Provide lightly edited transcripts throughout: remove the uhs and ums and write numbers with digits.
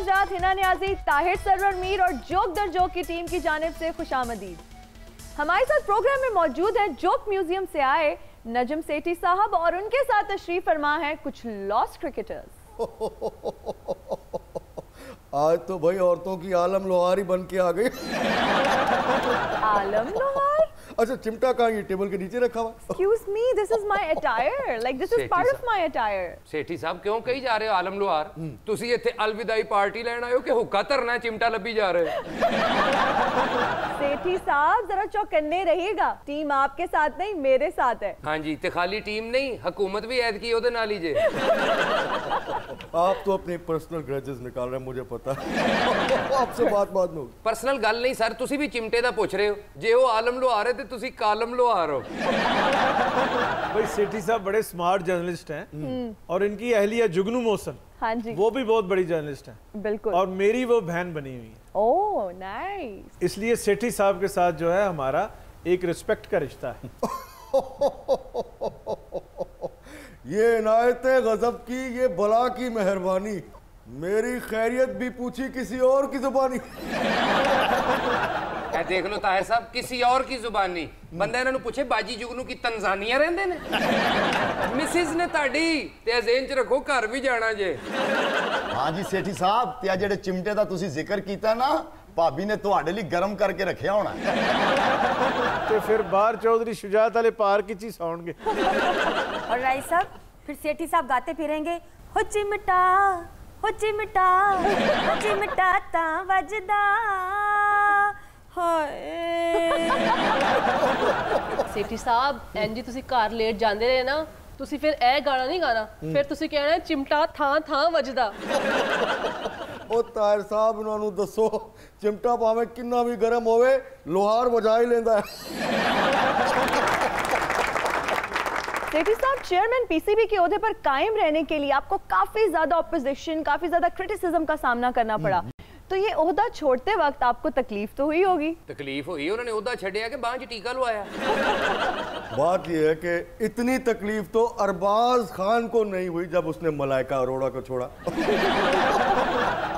नाजात, Hina Niazi, Tahir server Mir और joke दर joke की team की जानिब से खुशामदीद। हमारे साथ प्रोग्राम में मौजूद है जोक म्यूजियम से आए नजम सेठी साहब और उनके साथ तशरीफ फरमा है कुछ लॉस्ट क्रिकेटर्स। आज तो भाई औरतों की आलम लोहार ही बन के आ गई। आलम लोहार? अच्छा, चिमटा कहाँ? ये टेबल के नीचे रखा हुआ। Excuse me, this is my attire. Like this is part of my attire. सेठी साहब क्यों कही जा रहे हो आलम लोहार? तुसी इत्थे अलविदाई पार्टी लेना आयो कि हुक्का धरना चिमटा लभी जा रहे हो? सेठी साहब जरा चौकन्ने रहिएगा, टीम आपके साथ नहीं मेरे साथ है। हाँ जी, ते खाली टीम नहीं हुकूमत भी ऐद की ओदे नाल ही जे। आप तो अपने पर्सनल ग्रजेस निकाल रहे हैं, मुझे पता है। आपसे बात में होगी। पर्सनल गल नहीं सर, तुसी भी चिमटे दा पूछ रहे हो। जे वो आलम लोहार है ते तुसी कालम लोहार हो। भाई सेठी साहब बड़े स्मार्ट जर्नलिस्ट हैं और इनकी अहलिया जुगनू मोहसन, हाँ जी, वो भी बहुत बड़ी जर्नलिस्ट हैं। बिल्कुल। और मेरी वो बहन बनी हुई है। Oh nice. इसलिए सेठी साहब के साथ जो है हमारा एक रिस्पेक्ट का रिश्ता है। ये इनायत गजब की, ये भला की मेहरबानी, मेरी खैरियत भी पूछी किसी और की जुबानी। देख लो ताहिर साहब, किसी और की जुबानी बंदा इन्होंने पूछे बाजी जुगनू की तंजानिया रहंदे ने। मिसिस ने ताड़ी ते ज़हन च रखो घर भी जाना जे। हाँ जी सेठी साहब, ते जेड़े चिमटे दा तुसी जिक्र कीता ना, भाभी ने तुहाडे लिए गरम करके रखिया होना। तो फिर बाहर चौधरी शुजात वाले पार्क च ही सौणगे। और राइस साहब फिर सेठी साहब गाते फिरेंगे, हो चिमटा हो चिमटा हो चिमटा ता वजदा हाय। सेठी साहब एंजी तुसी घर लेट जांदे रहे ना, तुसी फिर ए गाना नहीं गाना, फिर तुसी कहना है चिमटा थां थां वजदा। ओ ताहिर साहब उन्होंने दसो, चिमटा भावे किन्ना भी गर्म होवे लोहार बजा ही लेंदा है। सेठी साहब, चेयरमैन पीसीबी के ओहदे पर कायम रहने के लिए आपको काफी ज्यादा ऑपोजिशन, काफी ज्यादा क्रिटिसिज्म का सामना करना पड़ा, तो ये ओहदा छोड़ते वक्त आपको तकलीफ तो हुई होगी? तकलीफ हुई, उन्होंने ओहदा छड़िया के बांह च टीका लवाया। बात यह है कि इतनी तकलीफ तो अरबाज खान को नहीं हुई जब उसने मलाइका अरोड़ा को छोड़ा।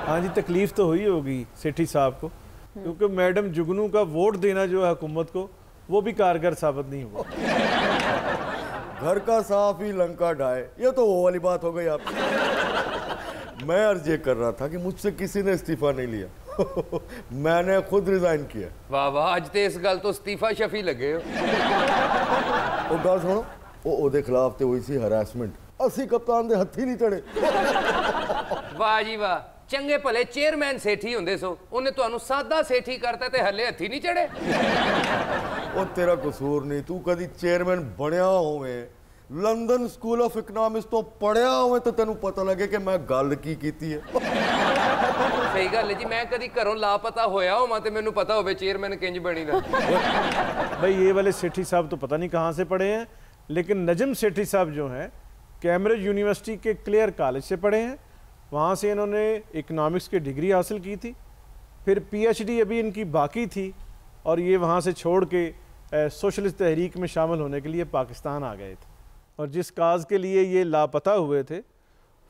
हाँ जी, तकलीफ तो हुई होगी सेठी साहब को, क्योंकि मैडम जुगनू का वोट देना जो है हुकूमत को, वो भी कारगर साबित नहीं हुआ। घर का साफ ही लंका ढाए, ये तो वो वाली बात हो गई आप। मैं अर्ज ये कर रहा था कि मुझसे किसी ने इस्तीफा नहीं लिया। मैंने खुद रिजाइन किया। वाह वाह, आज ते इस गल तो इस्तीफा शफी लगे हो। ਉਹ ਗੱਲ ਸੁਣੋ, ਉਹਦੇ ਖਿਲਾਫ ਤੇ ਹੋਈ ਸੀ ਹਰਾਸਮੈਂਟ, ਅਸੀਂ ਕਪਤਾਨ ਦੇ ਹੱਥੀ ਨਹੀਂ ਚੜੇ। वाह जी वाह, चंगे भले चेयरमैन सेठी हुंदे सो, उन्हें तुहानू सादा सेठी करता ते हले हथी नहीं चढ़े। ਉਹ तेरा कसूर नहीं, तू कदी चेयरमैन बनया होवे, लंदन स्कूल ऑफ इकनॉमिक्स तो पढ़िया होवे तो तेनू पता लगे कि मैं गल की कीती है। सही गल है जी, मैं कदी घरों लापता होया होवां ते मैनू पता होवे चेयरमैन किंज बनी दा। भाई ये वाले सेठी साहब तो पता नहीं कहाँ से पढ़े हैं, लेकिन नजम सेठी साहब जो हैं कैम्ब्रिज यूनिवर्सिटी के क्लियर कॉलेज से पढ़े हैं। वहाँ से इन्होंने इकनॉमिक्स की डिग्री हासिल की थी, फिर पीएचडी अभी इनकी बाकी थी, और ये वहाँ से छोड़ के सोशलिस्ट तहरीक में शामिल होने के लिए पाकिस्तान आ गए थे। और जिस काज के लिए ये लापता हुए थे,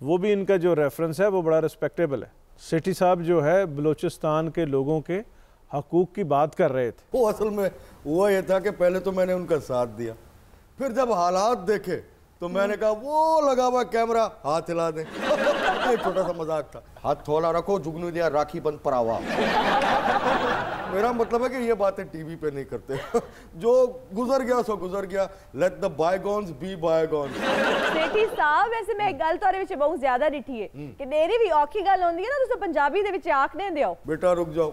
वो भी इनका जो रेफरेंस है वो बड़ा रिस्पेक्टेबल है। सेठी साहब जो है बलूचिस्तान के लोगों के हकूक़ की बात कर रहे थे। वो असल में हुआ ये था कि पहले तो मैंने उनका साथ दिया, फिर जब हालात देखे तो मैंने कहा वो लगा हुआ कैमरा, हाथ हिला दे। एक छोटा सा मजाक था। हाथ थोड़ा रखो, जुगनू दिया राखी बंद परावा। मेरा मतलब है कि ये बातें टीवी पे नहीं करते। जो गुजर गया सो गुजर गया, let the bygones be bygones. Sethi साहब, वैसे मैं एक गल तोरे विच बहुत ज्यादा डिठी है कि मेरी भी औखी गल होंदी है ना, तुसे पंजाबी दे विच आखने दियो। बेटा रुक जाओ,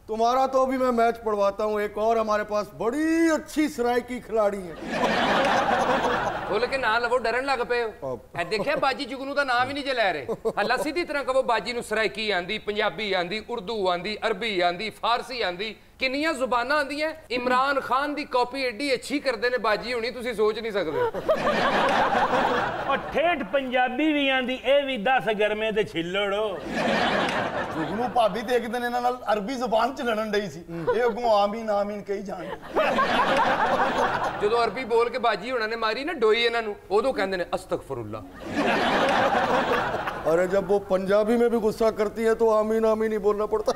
तुम्हारा तो अभी मैं मैच पढ़वाता हूँ। एक और हमारे पास बड़ी अच्छी सराइकी खिलाड़ी है। बोले के ना लवो, डरन लग पे हो। ए देखिया बाजी जुगनू दा नाम ही नहीं जे लै रहे। हल्ला सीधी तरह कहो बाजी नू सराइकी आंदी, पंजाबी आंदी, उर्दू आंदी, अरबी आंदी, फारसी आंदी, किन्नियां जुबानां आंदियां। इमरान खान दी कॉपी एडी अच्छी करदे ने बाजी हुणी, तुसी सोच नहीं सकदे। और ठेठ पंजाबी भी आंदी, ए भी 10 गरमे ते छिल्लड़ो। जुगनू भाभी ते एक दिन इन्हां नाल अरबी जुबान च लड़न डई सी, ए अगों आमीन आमीन कही जान। जो अरबी बोल के बाजी हुणा ने मारी ना डोई इन्हां नू, उदों कहंदे ने अस्तगफुरुल्लाह। अरे जब वो पंजाबी में भी गुस्सा करती है तो आमीन आमीन ही बोलना पड़ता।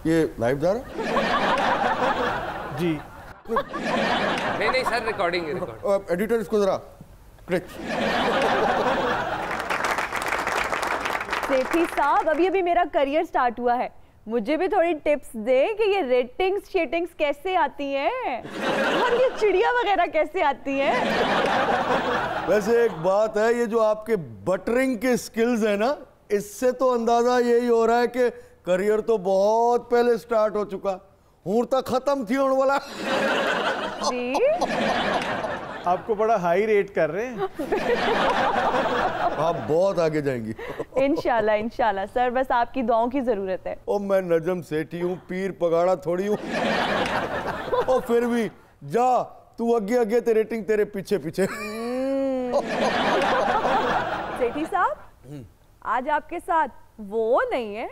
ये लाइव जा रहा जी। नहीं सर, रिकॉर्डिंग है, रिकॉर्ड। एडिटर इसको जरा क्लिक। सेठी साहब, अभी अभी मेरा करियर स्टार्ट हुआ है, मुझे भी थोड़ी टिप्स दे कि ये रेटिंग्स शेटिंग्स कैसे आती हैं और ये चिड़िया वगैरह कैसे आती हैं। वैसे एक बात है, ये जो आपके बटरिंग के स्किल्स है ना, इससे तो अंदाजा यही हो रहा है कि करियर तो बहुत पहले स्टार्ट हो चुका, हूं तक खत्म थी होने वाला। जी आपको बड़ा हाई रेट कर रहे हैं। आप बहुत आगे जाएंगी। इंशाल्लाह इंशाल्लाह सर, बस आपकी दुआओं की जरूरत है। ओ मैं नजम सेठी हूँ, पीर पगाड़ा थोड़ी हूँ। ओ फिर भी जा, तू आगे आगे ते रेटिंग तेरे पीछे पीछे। सेठी साहब, आज आपके साथ वो नहीं है।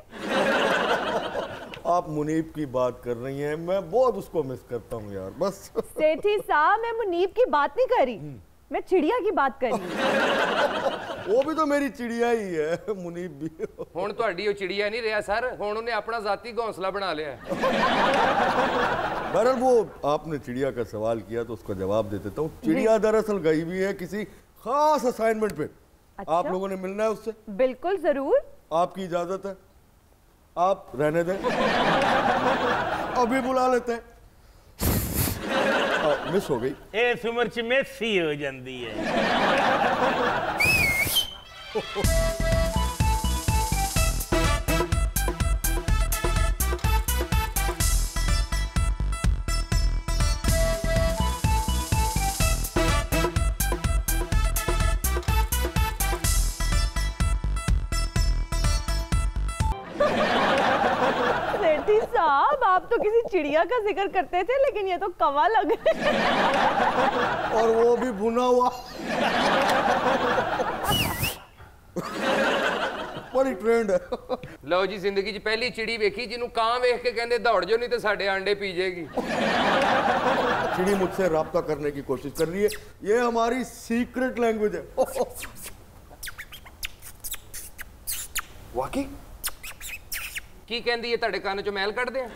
आप मुनीब की बात कर रही हैं, मैं बहुत उसको मिस करता हूँ यार, बस। सेठी साहब, मैं मुनीब की बात नहीं कर रही, मैं चिड़िया की बात कर रही हूँ। वो भी तो मेरी चिड़िया ही है, मुनीब भी। ਹੁਣ ਤੁਹਾਡੀ ਉਹ चिड़िया नहीं रहा सर, ਹੁਣ ਉਹਨੇ अपना जाती घोंसला बना लिया है। बहरहाल वो आपने चिड़िया का सवाल किया तो उसका जवाब दे देता हूँ। चिड़िया दरअसल गई भी है किसी खास असाइनमेंट पे। अच्छा? आप लोगों ने मिलना है उससे। बिल्कुल जरूर। आपकी इजाजत है, आप रहने दें। अभी बुला लेते हैं। मिस हो गई। इस उम्र च मिस ही हो जाती है। सेठी साहब, आप तो किसी चिड़िया का जिक्र करते थे, लेकिन ये तो कौवा लग रहा है। और वो भी भुना हुआ। बड़ी ट्रेंड है। लो जी, जिंदगी च पहली चिड़ी वेखी जिन्हों कां वेख के कहंदे दौड़ जाओ नहीं तो साडे अंडे पी जाएगी। चिड़ी मुझसे राब्ता करने की कोशिश कर रही है, ये हमारी सीक्रेट लैंग्वेज है। वाकई की कहंदी है, ਤੁਹਾਡੇ ਕੰਨ ਚੋਂ ਮੈਲ ਕੱਢਦੇ ਆ।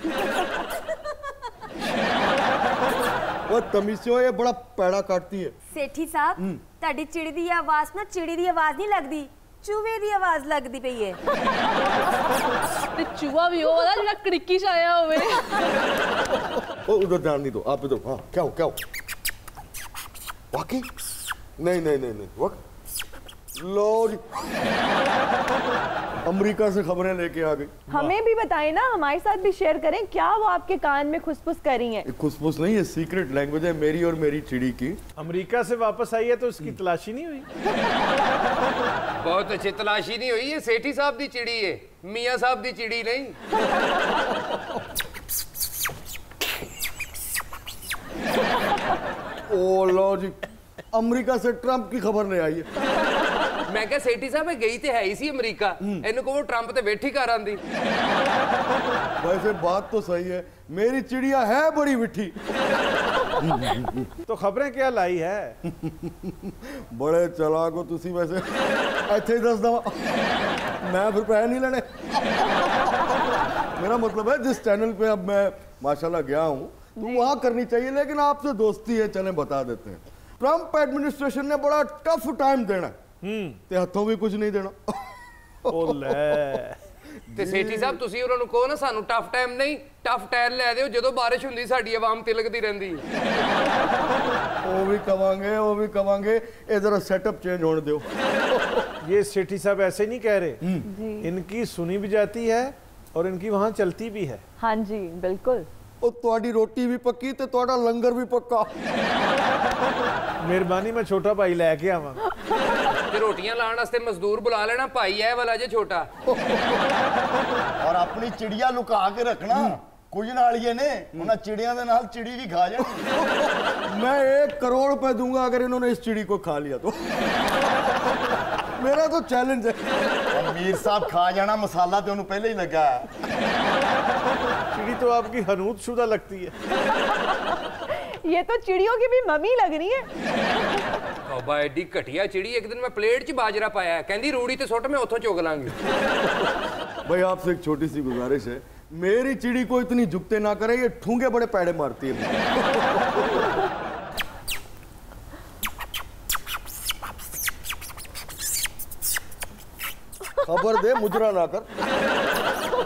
वो तमीसियों ये बड़ा पैड़ा काटती है। सेठी साहब, ਤੁਹਾਡੀ चिड़ी दी आवाज ना चिड़ी दी आवाज नहीं लगदी, चूहे दी आवाज लगदी पई है। ਤੇ ਚੂਹਾ ਵੀ ਉਹ ਵਾਲਾ ਜਿਹੜਾ ਕੜਿੱਕੀ ਚ ਆਇਆ ਹੋਵੇ। ओ उधर ध्यान नहीं दो, आप इधर। हाँ, क्या हो क्या हो? वाकई नहीं नहीं नहीं नहीं वाकई। लो जी, अमेरिका से खबरें लेके आ गई। हमें भी बताएं ना, हमारे साथ भी शेयर करें, क्या वो आपके कान में खुसफुस कर रही हैं? खुसफुस नहीं है, सीक्रेट लैंग्वेज है मेरी और मेरी चिड़ी की। अमेरिका से वापस आई है तो उसकी तलाशी नहीं हुई? बहुत अच्छी तलाशी नहीं हुई, ये सेठी साहब दी चिड़ी है, मियां साहब दी चिड़ी नहीं। ओ लो जी, अमेरिका से ट्रंप की खबर ले आई है। मैं क्या सेठी साहब गई तो है ही सी अमेरिका, इन्हों को वो ट्रंप ते बैठी कर आंदी। वैसे बात तो सही है, मेरी चिड़िया है बड़ी मिठी। तो खबरें क्या लाई है? बड़े चलाक हो तुसी वैसे। ऐसे ही दस दवा मैं फिर पैसे नहीं लेने। मेरा मतलब है जिस चैनल पे अब मैं माशाल्लाह गया हूँ तो वहाँ करनी चाहिए, लेकिन आपसे दोस्ती है, चलें बता देते हैं। ट्रंप एडमिनिस्ट्रेशन ने बड़ा टफ टाइम देना, ते हथों भी कुछ नहीं देना। ਤੇ ਸੇਠੀ ਸਾਹਿਬ ਤੁਸੀਂ ਉਹਨਾਂ ਨੂੰ ਕਹੋ ਨਾ, ਸਾਨੂੰ ਟਫ ਟਾਈਮ ਨਹੀਂ ਟਫ ਟਾਇਰ ਲੈ ਦਿਓ, ਜਦੋਂ ਬਾਰਿਸ਼ ਹੁੰਦੀ ਸਾਡੀ ਆਵਾਮ ਤਿਲਕਦੀ ਰਹਿੰਦੀ। वो भी कवांगे ये जरा सेटअप चेंज होने दो। ये सेठी साहब ऐसे नहीं कह रहे, इनकी सुनी भी जाती है और इनकी वहाँ चलती भी है। हाँ जी बिल्कुल। ਉਹ ਤੁਹਾਡੀ ਰੋਟੀ ਵੀ ਪੱਕੀ ਤੇ ਤੁਹਾਡਾ ਲੰਗਰ ਵੀ ਪੱਕਾ। मेहरबानी, मैं छोटा भाई लेके आवा। ਤੇ ਰੋਟੀਆਂ ਲਾਉਣ ਵਾਸਤੇ ਮਜ਼ਦੂਰ ਬੁਲਾ ਲੈਣਾ, ਭਾਈ ਇਹ ਵਾਲਾ ਜੇ ਛੋਟਾ। और अपनी चिड़िया लुका के रखना, कुछ नालिए ने उन्हें चिड़िया दे नाल चिड़ी भी खा जानी। मैं 1 करोड़ रुपए दूंगा अगर इन्होंने इस चिड़ी को खा लिया तो। मेरा तो चैलेंज है। मीर साहब खा जाना, मसाला तो उन्हें पहले ही लगा है। चिड़ी तो आपकी हनूत शुदा लगती है। ये तो चिड़ियों की भी मम्मी लग रही है। बाबा एडी घटिया चिड़ी, एक दिन मैं प्लेट च बाजरा पाया, कहंदी रूड़ी ते सुट, मैं उथों चुग लांगी। भाई आपसे एक छोटी सी गुजारिश है, मेरी चिड़ी को इतनी झुकते ना करे, ये ठूंगे बड़े पैड़े मारती है। खबर दे, मुजरा ना कर।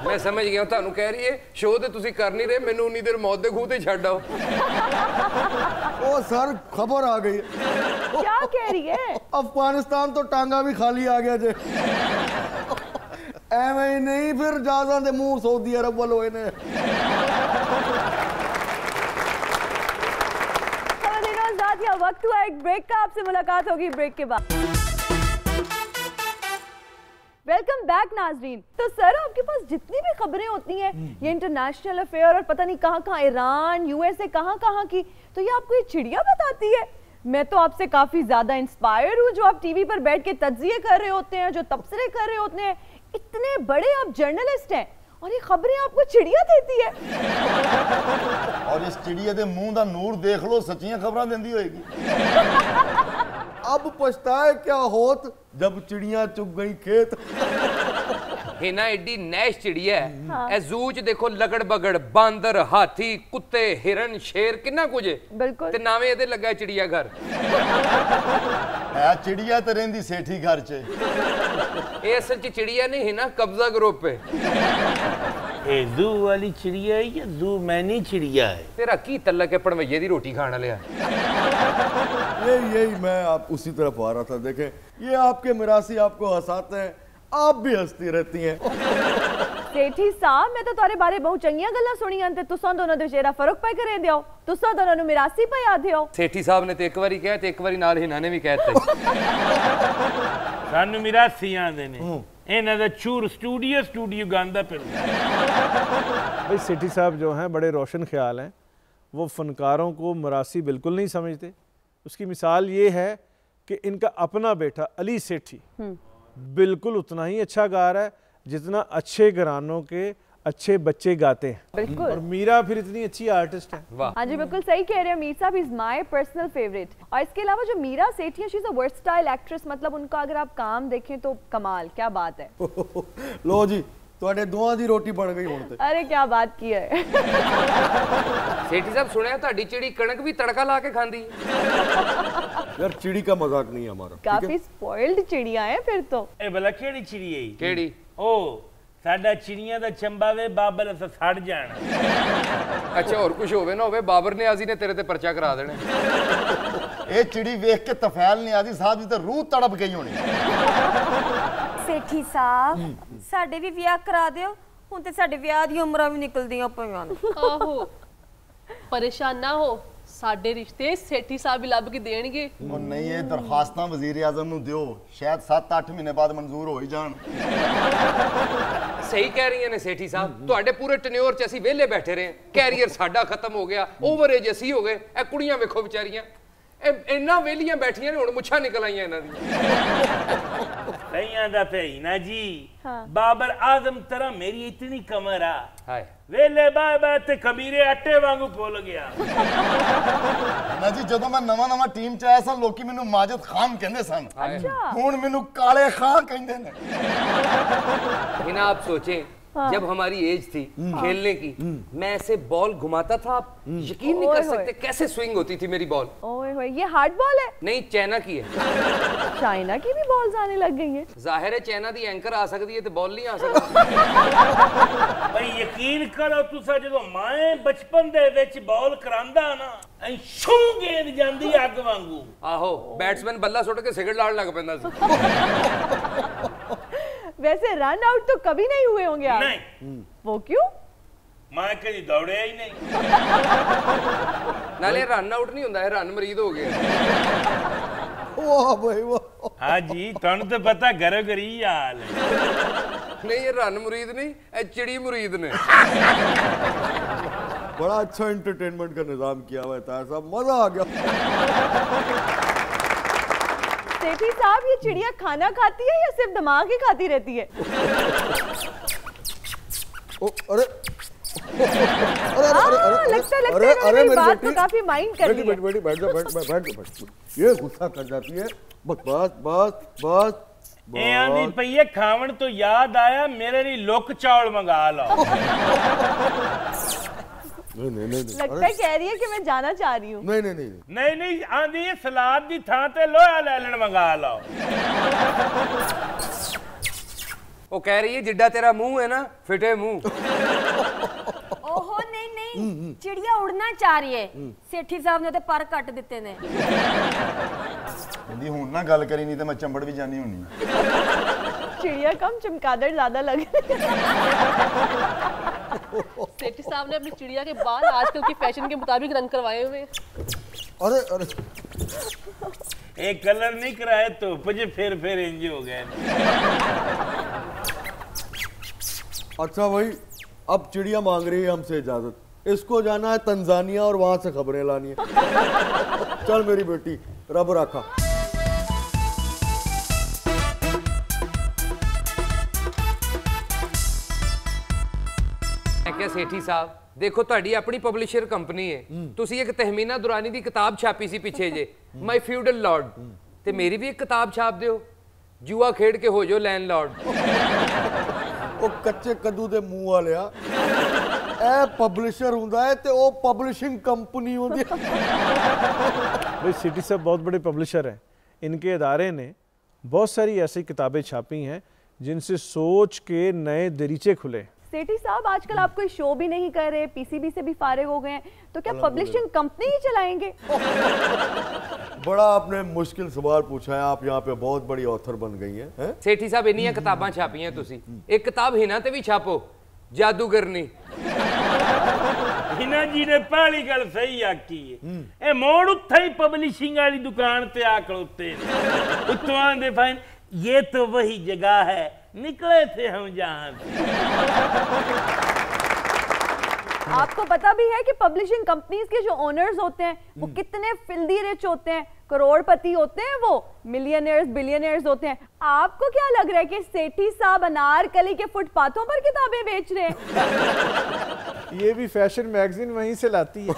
मैं समझ गया ਤੁਹਾਨੂੰ कह रही है शो ते तुसी कर नहीं रहे, मैनू उन्नी देर मौत दे खूह ते छड्ड आओ। ओ सर खबर आ गई है। क्या कह रही है? अफगानिस्तान तो टांगा भी खाली आ गया जे। एवं ही नहीं, फिर जहाज़ां दे मुंह सऊदी अरब वाल होए ने। वक्त हुआ एक ब्रेक का, आपसे मुलाकात होगी ब्रेक के बाद। वेलकम बैक नाजरीन। तो सर आपके पास जितनी भी खबरें होती हैं, ये इंटरनेशनल अफेयर और पता नहीं कहाँ कहाँ, ईरान, यूएसए, कहाँ कहाँ की, तो ये आपको ये चिड़िया बताती है। मैं तो आपसे काफी ज्यादा इंस्पायर हूँ, जो आप टीवी पर बैठ के तज्जिए कर रहे होते हैं, जो तबसरे कर रहे होते हैं, इतने बड़े आप जर्नलिस्ट हैं और ये खबरें आपको चिड़िया देती है। और इस चिड़िया के मुंह का नूर देख लो, सच्चियां खबरें देती होएगी। अब पछताए क्या होत जब चिड़िया चुग गई खेत। है ना एडी नैश चिड़िया है। ए ज़ू च देखो लगड़ बगड़, बांदर, हाथी, कुत्ते, हिरन, शेर, कितना कुछ है। बिल्कुल। ते नावे एदे लगा चिड़िया घर। है चिड़िया तो रहिंदी सेठी घर च। ये असल च चिड़िया नहीं है ना, कब्जा ग्रुप पे। ए जू वाली चिड़िया है या जू मैनी चिड़िया है? तेरा की तल्लक है पड़वैये दी रोटी खाना लिया। यही मैं आप उसी तरफ आ रहा था। देखें, ये आपके मिरासी आपको हंसाते हैं, आप भी हंसती रहती हैं। सेठी साहब, मैं तो तारे बारे बहुत चंगियां गल्लां सुनियां ते तुसां दोनों दे चेहरा फर्क पे करे दियो, तुसां दोनों नु मिरासी पे याद हो। सेठी साहब ने तो एक बारी कहा ते एक बारी नाल हिना ने भी कहते। सानू मिरासी आंदे ने, इन्हां दा चूर स्टूडियो गांदा फिरदा। भाई सेठी साहब जो हैं बड़े रोशन ख्याल हैं, वो फनकारों को मरासी बिल्कुल नहीं समझते। उसकी मिसाल ये है कि इनका अपना बेटा अली सेठी बिल्कुल उतना ही अच्छा गा रहा है जितना अच्छे घरानों के अच्छे बच्चे गाते हैं। बिल्कुल। और मीरा फिर इतनी अच्छी आर्टिस्ट है। हाँ जी बिल्कुल सही कह रहे हैं मीर साहब, इज माय पर्सनल फेवरेट। और इसके अलावा जो मीरा सेठी है, she is a versatile actress, मतलब उनका अगर आप काम देखें तो कमाल, क्या बात है। लो जी, ਤੁਹਾਡੇ ਦੋਹਾਂ ਦੀ ਰੋਟੀ ਬਣ ਗਈ ਹੁਣ ਤੇ। अरे क्या बात की है। सेठी साहब सुने ਤੁਹਾਡੀ चिड़ी कणक भी तड़का ला के खांदी। यार चिड़ी का मजाक नहीं है हमारा। काफी स्पॉइल्ड चिड़िया है फिर तो। ए भला केड़ी चिड़िया है? केड़ी? ओ साडा चिड़िया दा चंबा वे बाबर अस सड़ जाना। अच्छा और कुछ होवे ना होवे, बाबर ने आजी ने तेरे ते पर्चा करा देने। ये चिड़ी वेख के तफैल ने आजी साहब जी ते रूह तड़प गई होनी। सेठी साहब साडे भी विआह करा दियो, हुण ते साडे विआह दी उमरां भी निकलदियां पईयां ने। आहो परेशान ना हो, साडे रिश्ते सेठी साहब ही लब के देणगे। और नहीं, ये दरखास्तां वजीर आजम नूं दियो, शायद 7-8 महीने बाद मंजूर हो ही जाण। सही कह रही ने सेठी साहब, ਤੁਹਾਡੇ पूरे टन्योर च ਅਸੀਂ ਵਿਹਲੇ ਬੈਠੇ ਰਹੇ, कैरियर ਸਾਡਾ खत्म हो गया, ओवरेज ਅਸੀਂ हो गए, ਇਹ ਕੁੜੀਆਂ ਵੇਖੋ ਵਿਚਾਰੀਆਂ ਇੰਨਾ ਵੇਲੀਆਂ ਬੈਠੀਆਂ ਨੇ, ਹੁਣ ਮੁੱਛਾਂ ਨਿਕਲ ਆਈਆਂ ਇਹਨਾਂ ਦੀਆਂ। सही दा पे ना जी। बाबर आजम तरह मेरी इतनी कमर आ, हाय वेले बाबा ते कबीरे आटे वांगू फुल गया। ना जी जदों मैं नवा टीम च आया सा, लोकी मैनू माजिद खान कहंदे सन, हुण मैनू काले खां कहंदे ने। हिना आप सोचें, जब हमारी एज थी खेलने की, मैं ऐसे बॉल घुमाता था, आप यकीन नहीं कर सकते कैसे स्विंग होती थी मेरी बॉल। ओए होए, ये हार्ड बॉल है? नहीं, चाइना की है। चाइना की भी बॉल्स आने लग गई हैं। जाहिर है चाइना दी एंकर आ सकती है तो बॉल नहीं आ सकती। भाई यकीन करो तुसा जदों मैं बचपन दे विच बॉल करांदा ना, ऐ शू गेंद जांदी अग वांगू। आहो बैट्समैन बल्ला सुट के सिगड़ लाड़ लग पैंदा सी। वैसे रन आउट तो कभी नहीं हुए होंगे आप? नहीं। वो क्यों? मैं कभी दौड़े ही नहीं। नाले रन आउट नहीं होंदा है, रन मरीद हो गया। वाह भाई वाह। हाँ जी, तुहानू तो पता घरो घरी हाल है। नहीं ये रन मुरीद नहीं, ये चिड़ी मुरीद ने। बड़ा अच्छा एंटरटेनमेंट का निजाम किया हुआ है तार साहब, मजा आ गया। सेठी साहब, ये चिड़िया खाना खाती है या सिर्फ दिमाग ही खाती रहती है? ओ अरे अरे मेरी बात तो काफी माइंड कर रही है। बैठ जा। ये गुस्सा कर जाती है। बस ए आंधी पईए खावण तो याद आया, मेरे लिए लोक चावल मंगा लो। नहीं लगता है कह रही है कि मैं जाना चाह रही हूँ। नहीं आंधी ये सलाद दी थां ते लोहा लैलन मंगा लो। वो कह रही है जिड्डा तेरा मुंह है ना फिटे मुंह। ओहो नहीं चिड़िया उड़ना चाह रही है, सेठी साहब ने तो पर कट दिते ने। कहंदी हुण ना गल करी नहीं तो मैं चंबड़ भी जानी होनी। चिड़िया कम चमगादड़ ज्यादा लग रही है। सेठी साहब ने अपनी चिड़िया के बाल आजकल की फैशन के मुताबिक रंग करवाए हुए। अरे एक कलर नहीं कराए तो मुझे फिर इंज हो गए। अच्छा भाई, अब चिड़िया मांग रही है हमसे इजाजत, इसको जाना है तंजानिया और वहां से खबरें लानी है। चल मेरी बेटी, रब रखा। क्या सेठी साहब देखो, ਤੁਹਾਡੀ ਆਪਣੀ ਪਬਲਿਸ਼ਰ ਕੰਪਨੀ ਹੈ, ਤੁਸੀਂ ਇੱਕ ਤਹਿਮੀਨਾ ਦੁਰਾਨੀ ਦੀ ਕਿਤਾਬ ਛਾਪੀ ਸੀ ਪਿੱਛੇ ਜੇ, ਮਾਈ ਫਿਊਡਲ ਲਾਰਡ, ਤੇ ਮੇਰੀ ਵੀ ਇੱਕ ਕਿਤਾਬ ਛਾਪ ਦਿਓ, ਜੂਆ ਖੇਡ ਕੇ ਹੋ ਜਾਓ ਲੈਂਡਲॉर्ड। ਉਹ ਕੱਚੇ ਕੱਦੂ ਦੇ ਮੂੰਹ ਵਾਲਿਆ, ਇਹ ਪਬਲਿਸ਼ਰ ਹੁੰਦਾ ਹੈ ਤੇ ਉਹ ਪਬਲਿਸ਼ਿੰਗ ਕੰਪਨੀ ਹੁੰਦੀ है। भाई सिटी साहब बहुत बड़े पब्लिशर हैं, इनके इदारे ने बहुत सारी ऐसी किताबें छापी हैं जिनसे सोच के नए दरीचे खुले। सेठी साहब आजकल आप कोई शो भी नहीं कर रहे, पीसीबी से भी फारिग हो गए हैं, तो क्या पब्लिशिंग कंपनी ही चलाएंगे? बड़ा आपने मुश्किल सवाल पूछा है, आप यहाँ पे बहुत बड़ी ऑथर बन गई हैं। सेठी साहब इन्नियां किताबां छापियां तुसी, एक किताब हिना ते भी छापो, जादूगरनी। हिना जी ने पहली गल सही आखी है, ए मोड़ उत्थे ही पब्लिशिंग वाली दुकान ते आ खड़ोते ने, उत्तों आंदे फाइन ये तो वही जगह है निकले थे हम जहां से। आपको पता भी है कि पब्लिशिंग कंपनीज के जो ओनर्स होते हैं वो कितने फिल्दी रिच होते हैं, करोड़पति होते हैं, वो मिलियनियर्स बिलियनियर्स होते हैं। आपको क्या लग रहा है कि सेठी साहब अनारकली के फुटपाथों पर किताबें बेच रहे हैं? ये भी फैशन मैगजीन वहीं से लाती है।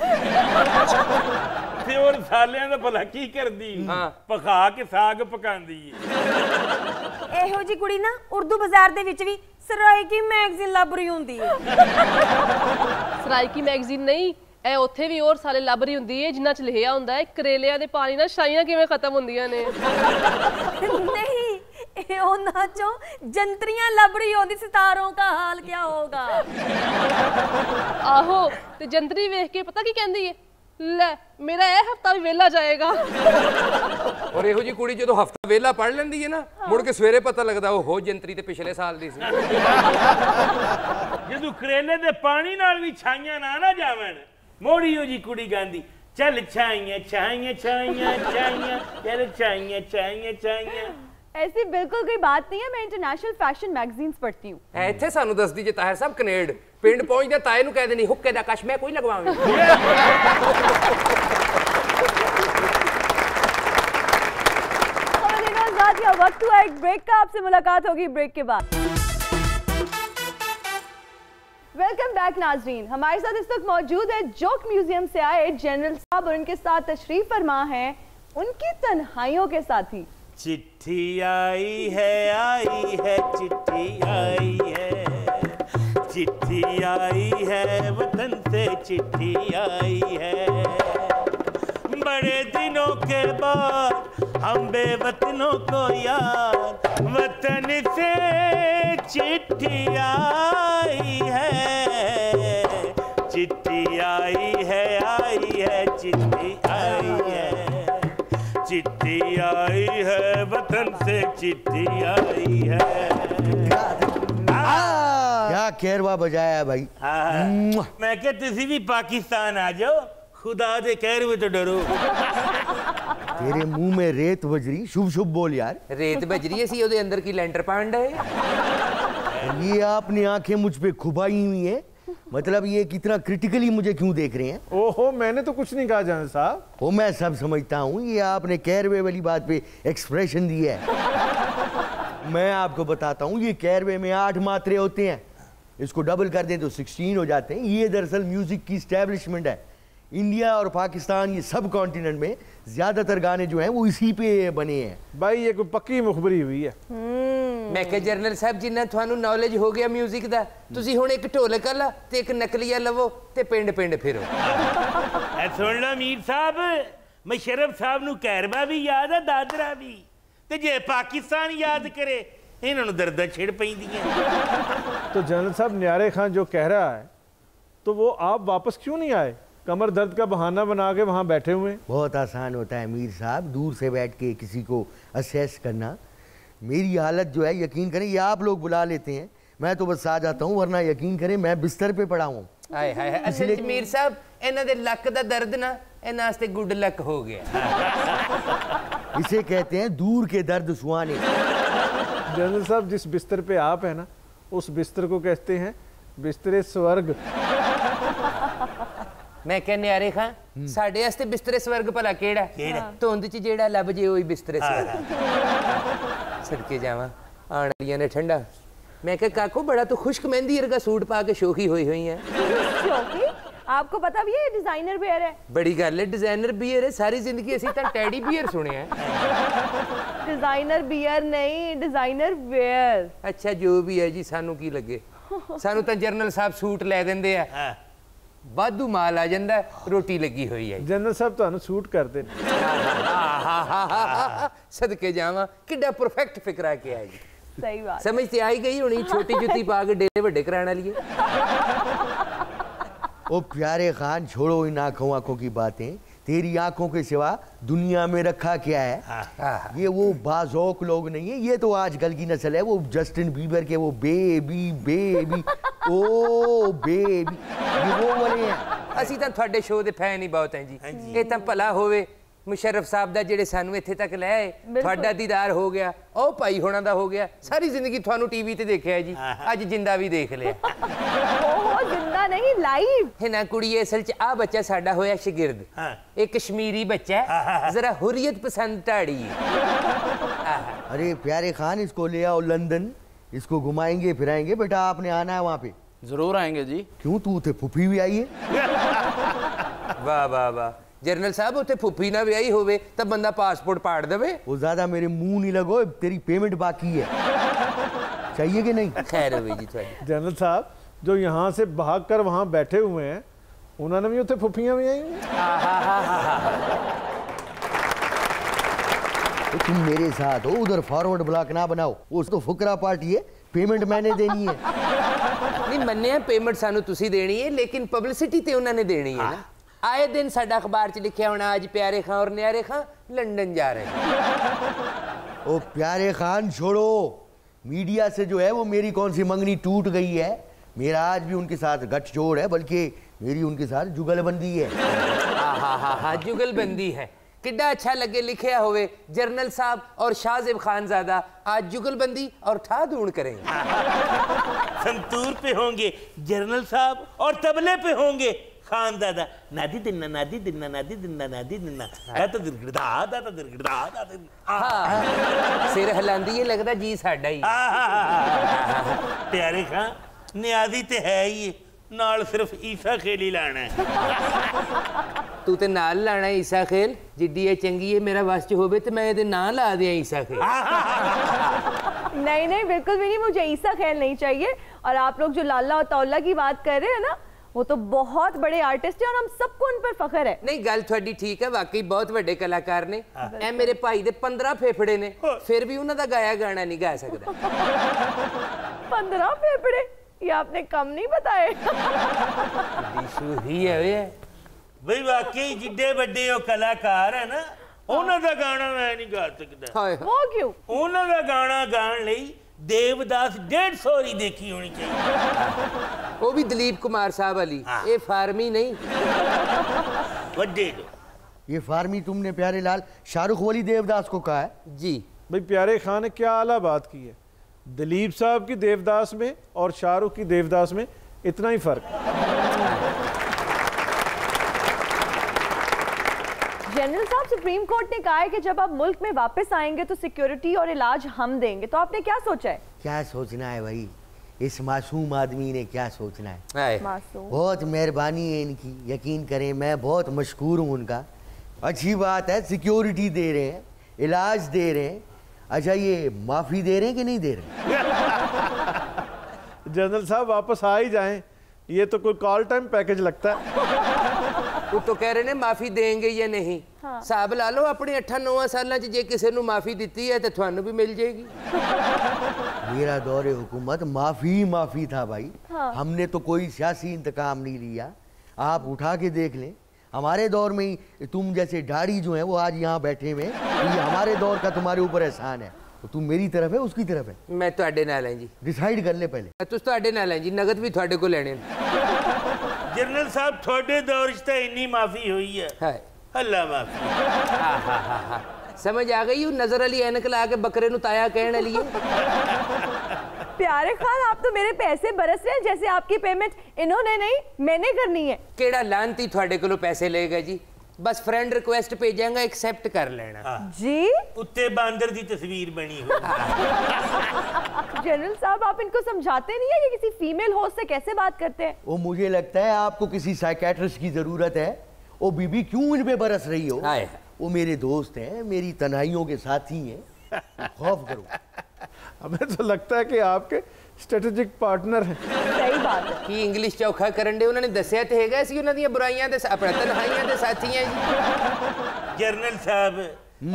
और सालियां दा भला की करदी, पका के साग पकांदी है। ਇਹੋ ਜੀ ਕੁੜੀ ਨਾ ਉਰਦੂ ਬਾਜ਼ਾਰ ਦੇ ਵਿੱਚ ਵੀ ਸਰਾਇਕੀ ਮੈਗਜ਼ੀਨ ਲੱਭ ਰਹੀ ਹੁੰਦੀ ਹੈ। ਸਰਾਇਕੀ ਮੈਗਜ਼ੀਨ ਨਹੀਂ, ਇਹ ਉੱਥੇ ਵੀ ਹੋਰ ਸਾਲੇ ਲੱਭ ਰਹੀ ਹੁੰਦੀ ਹੈ ਜਿਨ੍ਹਾਂ ਚ ਲਿਖਿਆ ਹੁੰਦਾ ਹੈ ਕਰੇਲਿਆਂ ਦੇ ਪਾਣੀ ਨਾਲ ਸ਼ਾਈਆਂ ਕਿਵੇਂ ਖਤਮ ਹੁੰਦੀਆਂ ਨੇ। नहीं ਇਹ ਉਹਨਾਂ ਚੋਂ ਜੰਤਰੀਆਂ ਲੱਭ ਰਹੀ ਹੁੰਦੀ, ਸਿਤਾरों का हाल क्या होगा। ਆਹੋ ਤੇ ਜੰਤਰੀ ਵੇਖ ਕੇ ਪਤਾ ਕੀ ਕਹਿੰਦੀ ਹੈ, ਲੈ ਮੇਰਾ ਇਹ ਹਫਤਾ ਵੀ ਵੇਲਾ ਜਾਏਗਾ। और ਇਹੋ ਜੀ ਕੁੜੀ ਜਦੋਂ ਹਫਤਾ ਵੇਲਾ ਪੜ ਲੈਂਦੀ ਹੈ ਨਾ, ਮੁੜ ਕੇ ਸਵੇਰੇ ਪਤਾ ਲੱਗਦਾ ਉਹ ਹੋ ਜੰਤਰੀ ਤੇ ਪਿਛਲੇ ਸਾਲ ਦੀ ਸੀ। ਜਦੋਂ ਕਰੇਲੇ ਦੇ ਪਾਣੀ ਨਾਲ ਵੀ ਛਾਈਆਂ ਨਾ ਜਾਵਣ, ਮੋੜੀ ਉਹ ਜੀ ਕੁੜੀ ਗਾਂਦੀ, ਚੱਲ ਛਾਈਆਂ ਛਾਈਆਂ ਛਾਈਆਂ ਛਾਈਆਂ, ਚੱਲ ਛਾਈਆਂ ਛਾਈਆਂ ਛਾਈਆਂ। ऐसी बिल्कुल कोई बात नहीं है, मैं इंटरनेशनल फैशन मैगजीन्स पढ़ती हूँ। ਇੱਥੇ ਸਾਨੂੰ ਦੱਸਦੀ ਜੇ ਤਾਹਿਰ ਸਾਹਿਬ ਕੈਨੇਡ ਪਿੰਡ ਪਹੁੰਚਦੇ ਤਾਏ ਨੂੰ ਕਹਿ ਦੇਣੀ ਹੁੱਕੇ ਦਾ ਕਸ਼ ਮੈਂ ਕੋਈ ਲਗਵਾਵਾਂਗੀ। वक्त हुआ एक ब्रेक का, आपसे मुलाकात होगी ब्रेक के बाद। वेलकम बैक नाजरीन, हमारे साथ इस वक्त मौजूद है जोक म्यूजियम से आए जनरल साहब और उनके साथ तशरीफ फरमा है उनकी तन्हाइयों के साथी। चिट्ठी आई है चिट्ठी आई है, चिट्ठी आई है वतन से चिट्ठी आई है। बड़े दिनों के बाद हम बेवतनों को याद, वतन से चिट्ठी आई है, चिट्ठी आई है चिट्ठी आई है, चिट्ठी आई है वतन से चिट्ठी आई है। क्या केरवा बजाया भाई। मैं क्या तुसी भी पाकिस्तान आ जाओ, खुदा दे कहर में तो डरो। तेरे मुंह में रेत बजरी, शुभ शुभ बोल यार। रेत बजरी सी ਉਹਦੇ अंदर की ਲੈਂਟਰ ਪਾਉਂਦਾ है। ये आपने आंखें मुझ पे खुबाई हुई है, मतलब ये कितना क्रिटिकली मुझे क्यों देख रहे हैं? ओहो, मैंने तो कुछ नहीं कहा जनरल साहब। वो मैं सब समझता हूँ, ये आपने कैरवे वाली बात पे एक्सप्रेशन दिया है। मैं आपको बताता हूँ, ये कैरवे में 8 मात्रे होते हैं, इसको डबल कर दें तो 16 हो जाते हैं। ये दरअसल म्यूजिक की स्टैब्लिशमेंट है। इंडिया और पाकिस्तान ये सब कॉन्टिनेंट में ज्यादातर गाने जो हैं वो इसी पे बने हैं। भाई ये कोई पक्की मुखबरी हुई है। मैं कह जरनल साहब जिन्ना थानू नॉलेज हो गया म्यूजिक दा, तुसी हुण एक ढोलक वाला ते एक नकलिया लवो ते पिंड पिंड फिरो। सुन लो मीर साहब, मुशर्रफ साहब नू कैरबा भी याद है, दादरा भी, ते जे पाकिस्तान याद करे इन्होंने दर्द छिड़ पैंदियां। तो जनरल साहब न्यारे खान जो कह रहा है तो वो आप वापस क्यों नहीं आए? कमर दर्द का बहाना बना के वहाँ बैठे हुए। बहुत आसान होता है मीर साहब दूर से बैठ के किसी को असेस करना। मेरी हालत जो है यकीन करें, ये आप लोग बुला लेते हैं, मैं तो बस आ जाता हूँ, वरना यकीन करें मैं बिस्तर पे पड़ा हूँ। हाय हाय असल च मीर साहब इन्हां दे लक दा दर्द ना इन्हां वास्ते गुड लक हो गया। इसे कहते हैं दूर के दर्द सुहाने। जनरल साहब जिस बिस्तर पे आप है ना, उस बिस्तर को कहते हैं बिस्तरे स्वर्ग। मैं कहने न्यारे खां साडे वास्ते बिस्तरे स्वर्ग भला केड़ा? धुंद च जेड़ा लभ जे ओही बिस्तरे स्वर्ग। सदके जावां आण वालियां ने ठंडा। मैं कह काको बड़ा तो खुश्क मेहंदी वर्गा सूट पा के शोखी हुई हैं। शोखी? आपको पता भी है ये डिजाइनर बियर है? बड़ी गल है, डिजाइनर बियर है। सारी जिंदगी असीं तां टैडी बियर सुने हैं। डिजाइनर बियर नहीं, डिजाइनर वेयर। अच्छा जो भी है जी, सानू की लगे, सानू तां जरनल साहब सूट लै दिंदे आ, वाधू माल आ जांदा, रोटी लगी हुई है। जनरल साहब तुहानू सूट करते सदके जावां किड्डा परफेक्ट फिकरा के है जी। सही बात। समझ ते आई गई होनी, छोटी जुत्ती पा के डेरे वड्डे कराने वाली है। ओ प्यारे खान छोड़ो इन आंखों आंखों की बातें, तेरी आंखों के सिवा दुनिया में रखा क्या है? ये वो बाज़ौक लोग नहीं है, ये तो आजकल की नस्ल है, वो जस्टिन बीबर के वो बेबी बेबी ओ बेबी, ये वो वाले हैं। ਅਸੀਂ ਤਾਂ ਤੁਹਾਡੇ ਸ਼ੋਅ ਦੇ ਫੈਨ ਹੀ ਬਹੁਤ ਹਾਂ ਜੀ। ਇਹ ਤਾਂ ਭਲਾ ਹੋਵੇ ਮੁਸ਼ਰਫ ਸਾਹਿਬ ਦਾ ਜਿਹੜੇ ਸਾਨੂੰ ਇੱਥੇ ਤੱਕ ਲੈ ਆਏ, ਤੁਹਾਡਾ ਦੀਦਾਰ ਹੋ ਗਿਆ, ਉਹ ਭਾਈ ਹੋਣਾ ਦਾ ਹੋ ਗਿਆ। ਸਾਰੀ ਜ਼ਿੰਦਗੀ ਤੁਹਾਨੂੰ ਟੀਵੀ ਤੇ ਦੇਖਿਆ ਜੀ, ਅੱਜ ਜਿੰਦਾ ਵੀ ਦੇਖ ਲਿਆ। ਉਹ ਜਿੰਦਾ ਨਹੀਂ, ਲਾਈਵ। ਨਾ ਕੁੜੀ ਅਸਲ ਚ ਆ ਬੱਚਾ ਸਾਡਾ ਹੋਇਆ ਸ਼ਾਗਿਰਦ, ਇਹ ਕਸ਼ਮੀਰੀ ਬੱਚਾ ਹੈ, ਜ਼ਰਾ हुर्रियत पसंद टाड़ी है। अरे प्यारे खान इसको ले आओ लंदन, इसको घुमाएंगे फिराएंगे। बेटा आपने आना है वहाँ पे। जरूर आएंगे जी। क्यों तू उसे फूफी भी आई है? वाह वाह वाह जरनल साहब, उसे फूफी ना ब्याही होवे तब बंदा पासपोर्ट पाड़ देवे। वो ज्यादा मेरे मुंह नहीं लगो, तेरी पेमेंट बाकी है, चाहिए कि नहीं? खैर है जी थोड़ी। जनरल साहब जो यहाँ से भाग कर वहाँ बैठे हुए हैं, उन्होंने भी उसे फुफियाँ भी आई हैं। तो तुम मेरे साथ हो, उधर फॉरवर्ड ब्लॉक ना बनाओ, वो तो फुकरा पार्टी है, पेमेंट मैंने देनी है। नहीं मन्ने पेमेंट सानू तुसी देनी है, लेकिन पब्लिसिटी ते उन्होंने देनी है ना। आए दिन साडा अखबार च लिखा होना आज प्यारे खां और न्यारे खां लंदन जा रहे हैं। ओ प्यारे खान छोड़ो, मीडिया से जो है वो मेरी कौन सी मंगनी टूट गई है। मेरा आज भी उनके साथ गठजोड़ है, बल्कि मेरी उनके साथ जुगलबंदी है। हाँ जुगलबंदी है। किड्डा अच्छा लगे लिखा होवे जरनल साहब और शाहजेब खानजादा आज जुगलबंदी और ठा ढूंढ करेंगे। संतूर पे होंगे जरनल साहब और तबले पे होंगे खानजादा। नादी दिन्ना नादी दिन्ना नादी दिन्ना नादी दिन्ना दाता दिरगड़ा दाता दिरगड़ा दाता। हाँ सिर हिलांदी है, लगदा जी साडा ही। प्यारे खां न्यादी ते है ही, नाल सिर्फ ईसा खेल ही लाना है। तू ते नाल लाना है ईसा खेल, जिड्डी ये चंगी है मेरा वस च होवे ते मैं इहदे नाल ला दिया ईसा खेल। नहीं नहीं बिल्कुल भी नहीं, मुझे ईसा खेल नहीं चाहिए। और आप लोग जो लाला और तौला की बात कर रहे हैं ना, वो तो बहुत बड़े आर्टिस्ट हैं और हम सबको उन पर फख्र है। नहीं गल थोड़ी ठीक है, वाकई बहुत बड़े कलाकार ने। ए मेरे भाई दे 15 फेफड़े ने, फिर भी उन्हां दा गाया गाना नहीं गा सकदा। 15 फेफड़े? ये आपने कम नहीं बताए। ही है भाई वाकई जिड्डे बड़े वो कलाकार है ना, उन्हां दा गाना मैं नहीं गा सकदा। वो क्यों? उन्हां दा गाना गाण लई देवदास 150 ही देखी होनी चाहिए। वो भी दिलीप कुमार साहब वाली, ये फार्मी नहीं। वड्डे दो ये फार्मी तुमने प्यारे लाल शाहरुख वाली देवदास को कहा है जी। भाई प्यारे खान ने क्या आला बात की है। दिलीप साहब की देवदास में और शाहरुख की देवदास में इतना ही फर्क। जनरल साहब सुप्रीम कोर्ट ने कहा है कि जब आप मुल्क में वापस आएंगे तो सिक्योरिटी और इलाज हम देंगे, तो आपने क्या सोचा है? क्या सोचना है भाई, इस मासूम आदमी ने क्या सोचना है। हाय मासूम। बहुत मेहरबानी है इनकी, यकीन करें मैं बहुत मशकूर हूँ उनका। अच्छी बात है, सिक्योरिटी दे रहे हैं, इलाज दे रहे हैं। अच्छा ये माफ़ी दे रहे हैं कि नहीं दे रहे? जनरल साहब वापस आ ही जाएं, ये तो कोई कॉल टाइम पैकेज लगता है। वो तो कह रहे ने माफी देंगे या नहीं। हिसाब ला लो अपने 8-9 साल जे किसी ने माफी दी है तो थानू भी मिल जाएगी। मेरा दौरे हुकूमत माफी था भाई। हमने तो कोई सियासी इंतकाम नहीं लिया। आप उठा के देख लें, हमारे दौर में ही तुम जैसे दाढ़ी जो है वो आज यहाँ बैठे हुए, ये हमारे दौर का तुम्हारे ऊपर एहसान है। तो तुम मेरी तरफ है उसकी तरफ है? मैं तुहाडे नाल हां जी। डिसाइड कर ले पहले। तुस तुहाडे नाल हां जी, नगद भी तुहाडे को लेने। जनरल साहब थोड़े दौर च इन्नी माफी हुई है। हाय अल्लाह माफी। समझ आ गई। नजर अली ऐनक ला के बकरे नु ताया कहने वाली है। प्यारे खान, आप तो मेरे पैसे बरस रहे हैं जैसे आपकी पेमेंट इन्होंने नहीं मैंने करनी है। केड़ा लानती थोड़े को पैसे लेगा जी। बस फ्रेंड रिक्वेस्ट भेजांगा, एक्सेप्ट कर लेना जी। उत्ते बांदर की तस्वीर बनी हो। जनरल साहब आप इनको समझाते नहीं है कि किसी फीमेल होस्ट से कैसे बात करते हैं? वो मुझे लगता है आपको किसी साइकेट्रिस्ट की जरूरत है। ओ बीबी क्यों इन पे बरस रही हो? वो मेरे दोस्त हैं, मेरी तन्हाइयों के साथी हैं, खौफ करो। हमें तो लगता है कि आपके स्ट्रेटेजिक पार्टनर हैं। सही बात है। की इंग्लिश चौखा करन दे, उन्होंने दस्या ते हैगा सी उन्हां दी बुराइयां ते अपना तन्हाइयां दे साथी हैं जी। जनरल साहब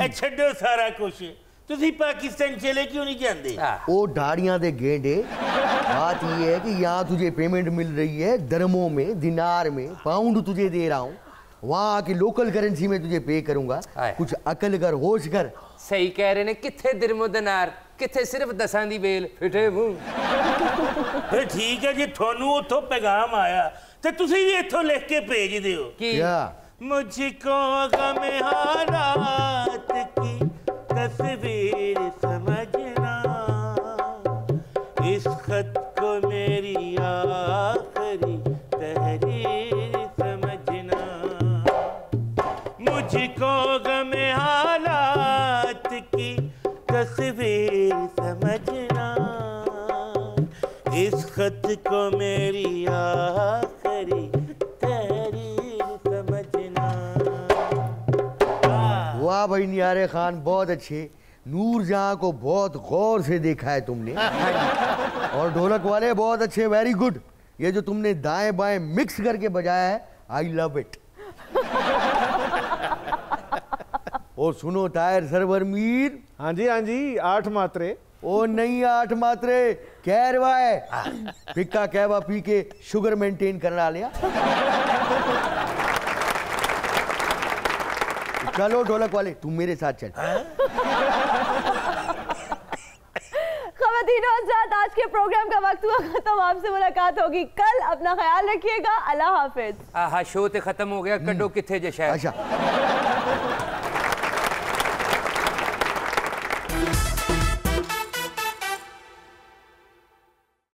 ए छड्डो सारा कुछ, तुसी पाकिस्तान चले क्यों नहीं जाते? ओ दाड़ियां दे गेंडे, बात ये है कि यहाँ तुझे पेमेंट मिल रही है दरमों में, दिनार में, पाउंड तुझे दे रहा हूँ, वहाँ आके लोकल करेंसी में तुझे पे करूंगा। कुछ अकल कर, होश कर। सही कह रहे ने, किथे दिरमो दिनार, किथे सिर्फ 10 दी बेल, फिटे मुंह। फिर ठीक है जी, थानू उतो पैगाम आया तो तुसी भी इथों लिख के भेज दियो कि मुझको गम हालात की तस्वीर समझना, इस खत को मेरी आखिरी तहरीर समझना। मुझको गम हालात की तस्वीर समझना, इस खत को मेरी आखिरी तहरीर समझना। वाह भाई नियारे खान, बहुत अच्छे। नूरजहां को बहुत गौर से देखा है तुमने। और ढोलक वाले बहुत अच्छे, वेरी गुड। ये जो तुमने दाएं बाएं मिक्स करके बजाया है, आई लव इट। और सुनो टायर सरवर मीर। हाँ जी 8 मात्रे। ओ नहीं 8 मात्रे, कहरवा है। फिक्का कहवा पी के शुगर मेंटेन करना लिया। चलो ढोलक वाले तुम मेरे साथ चल। ख़वातीन और हज़रात, आज के प्रोग्राम का वक्त हुआ खत्म। आपसे मुलाकात होगी कल। अपना ख्याल रखिएगा। अल्लाह हाफिज। शो ते खत्म हो गया, कड्डो किथे जे शायद। अच्छा